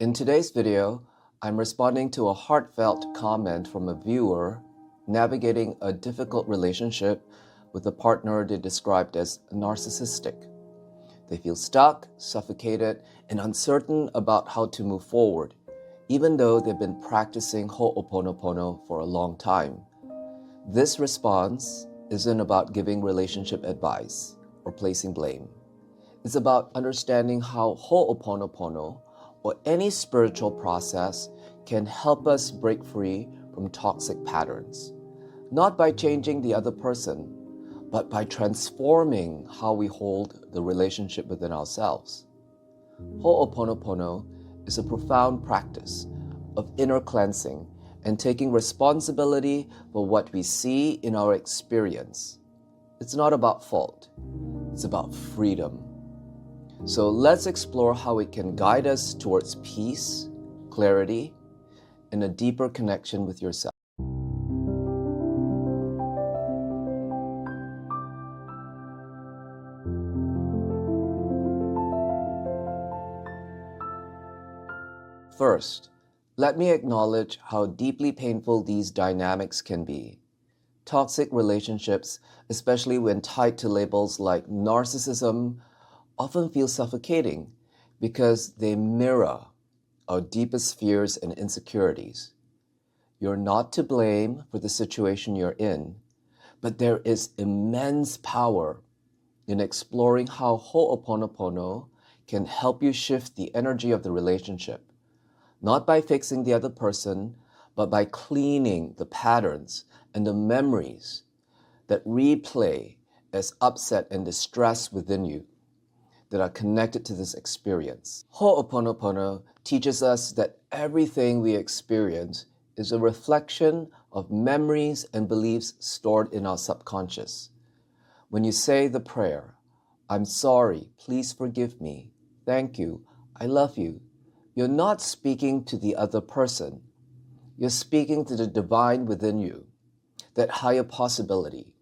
In today's video, I'm responding to a heartfelt comment from a viewer navigating a difficult relationship with a partner they described as narcissistic. They feel stuck, suffocated, and uncertain about how to move forward, even though they've been practicing Ho'oponopono for a long time. This response isn't about giving relationship advice or placing blame. It's about understanding how Ho'oponopono or any spiritual process can help us break free from toxic patterns, not by changing the other person, but by transforming how we hold the relationship within ourselves. Ho'oponopono is a profound practice of inner cleansing and taking responsibility for what we see in our experience. It's not about fault, it's about freedom. So let's explore how it can guide us towards peace, clarity, and a deeper connection with yourself. First, let me acknowledge how deeply painful these dynamics can be. Toxic relationships, especially when tied to labels like narcissism, often feel suffocating because they mirror our deepest fears and insecurities. You're not to blame for the situation you're in, but there is immense power in exploring how Ho'oponopono can help you shift the energy of the relationship, not by fixing the other person, but by cleaning the patterns and the memories that replay as upset and distress within you that are connected to this experience. Ho'oponopono teaches us that everything we experience is a reflection of memories and beliefs stored in our subconscious. When you say the prayer, "I'm sorry, please forgive me, thank you, I love you," you're not speaking to the other person. You're speaking to the divine within you, that higher possibility,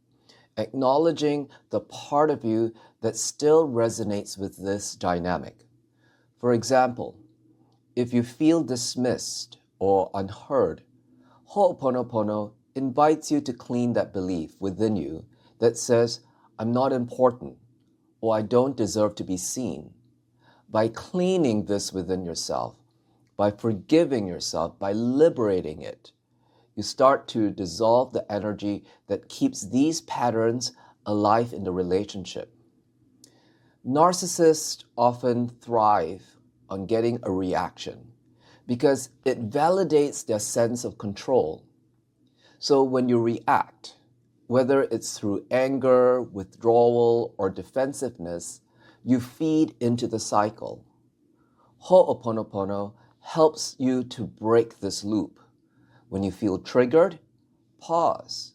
acknowledging the part of you that still resonates with this dynamic. For example, if you feel dismissed or unheard, Ho'oponopono invites you to clean that belief within you that says, "I'm not important," or "I don't deserve to be seen." By cleaning this within yourself, by forgiving yourself, by liberating it, you start to dissolve the energy that keeps these patterns alive in the relationship. Narcissists often thrive on getting a reaction because it validates their sense of control. So when you react, whether it's through anger, withdrawal, or defensiveness, you feed into the cycle. Ho'oponopono helps you to break this loop. When you feel triggered, pause.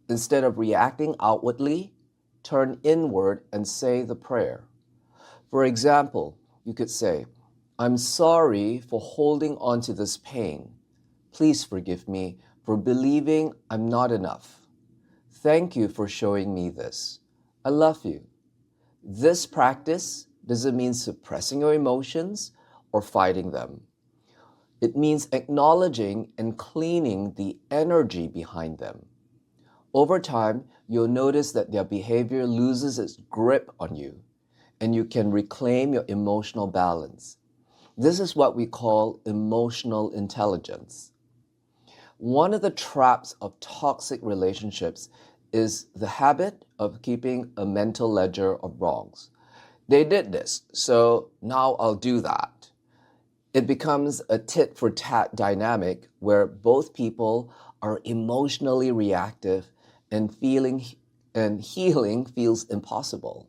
Instead of reacting outwardly, turn inward and say the prayer. For example, you could say, "I'm sorry for holding on to this pain. Please forgive me for believing I'm not enough. Thank you for showing me this. I love you." This practice doesn't mean suppressing your emotions or fighting them. It means acknowledging and cleaning the energy behind them. Over time, you'll notice that their behavior loses its grip on you, and you can reclaim your emotional balance. This is what we call emotional intelligence. One of the traps of toxic relationships is the habit of keeping a mental ledger of wrongs. They did this, so now I'll do that. It becomes a tit-for-tat dynamic where both people are emotionally reactive and healing feels impossible.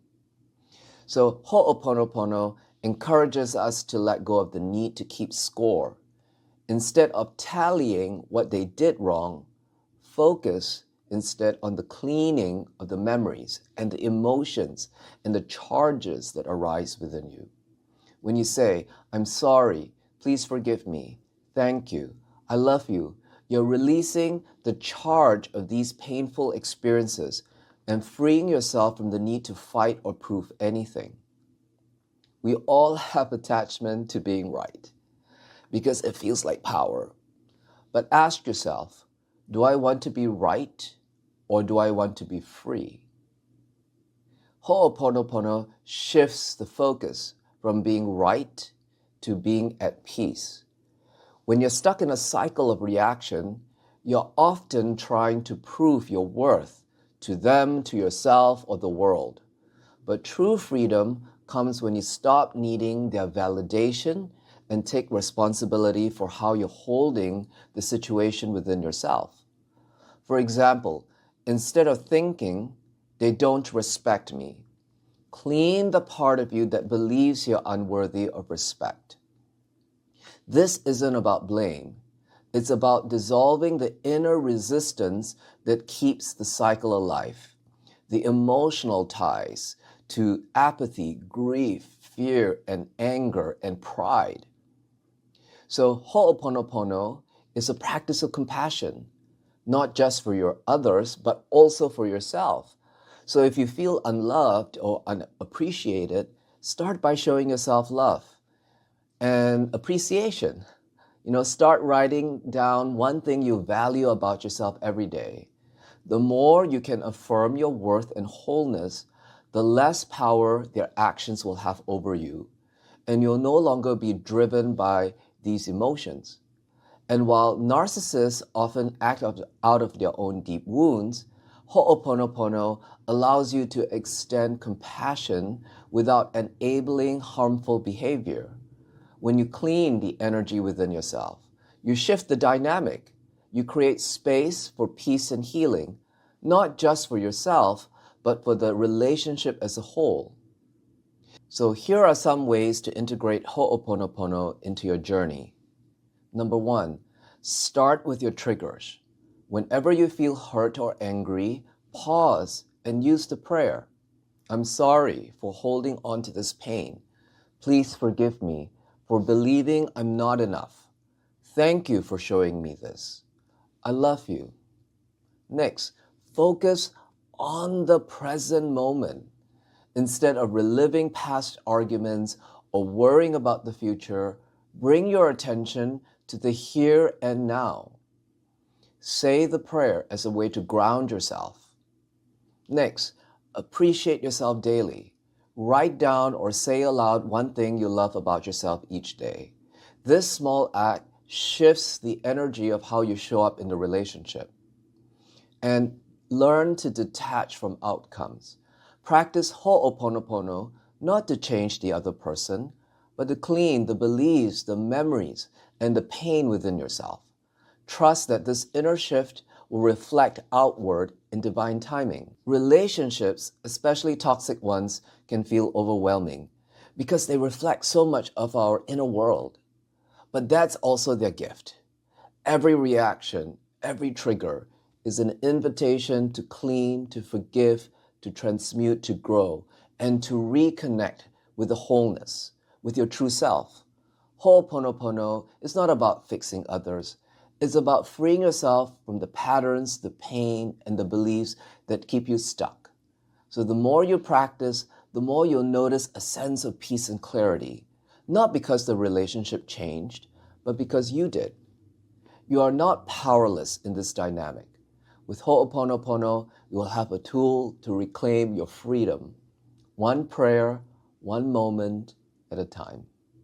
So Ho'oponopono encourages us to let go of the need to keep score. Instead of tallying what they did wrong, focus instead on the cleaning of the memories and the emotions and the charges that arise within you. When you say, "I'm sorry, please forgive me, thank you, I love you," you're releasing the charge of these painful experiences and freeing yourself from the need to fight or prove anything. We all have attachment to being right. because it feels like power. But ask yourself, do I want to be right or do I want to be free? Ho'oponopono shifts the focus from being right to being at peace. When you're stuck in a cycle of reaction, you're often trying to prove your worth to them, to yourself, or the world. But true freedom comes when you stop needing their validation and take responsibility for how you're holding the situation within yourself. For example, instead of thinking, they don't respect me, clean the part of you that believes you're unworthy of respect. This isn't about blame. It's about dissolving the inner resistance that keeps the cycle alive, the emotional ties to apathy, grief, fear, and anger, and pride. So Ho'oponopono is a practice of compassion, not just for your others, but also for yourself. So if you feel unloved or unappreciated, start by showing yourself love and appreciation. Start writing down one thing you value about yourself every day. The more you can affirm your worth and wholeness, the less power their actions will have over you, and you'll no longer be driven by these emotions. And while narcissists often act out of their own deep wounds, Ho'oponopono allows you to extend compassion without enabling harmful behavior. When you clean the energy within yourself, you shift the dynamic. You create space for peace and healing, not just for yourself, but for the relationship as a whole. So here are some ways to integrate Ho'oponopono into your journey. Number 1, start with your triggers. Whenever you feel hurt or angry, pause and use the prayer. I'm sorry for holding on to this pain. Please forgive me for believing I'm not enough. Thank you for showing me this. I love you. Next, focus on the present moment. Instead of reliving past arguments or worrying about the future, bring your attention to the here and now. Say the prayer as a way to ground yourself. Next, appreciate yourself daily. Write down or say aloud one thing you love about yourself each day. This small act shifts the energy of how you show up in the relationship. And learn to detach from outcomes. Practice Ho'oponopono not to change the other person, but to clean the beliefs, the memories, and the pain within yourself. Trust that this inner shift will reflect outward in divine timing. Relationships, especially toxic ones, can feel overwhelming because they reflect so much of our inner world. But that's also their gift. Every reaction, every trigger is an invitation to clean, to forgive, to transmute, to grow, and to reconnect with the wholeness, with your true self. Ho'oponopono is not about fixing others. It's about freeing yourself from the patterns, the pain, and the beliefs that keep you stuck. So the more you practice, the more you'll notice a sense of peace and clarity, not because the relationship changed, but because you did. You are not powerless in this dynamic. With Ho'oponopono, you will have a tool to reclaim your freedom, one prayer, one moment at a time.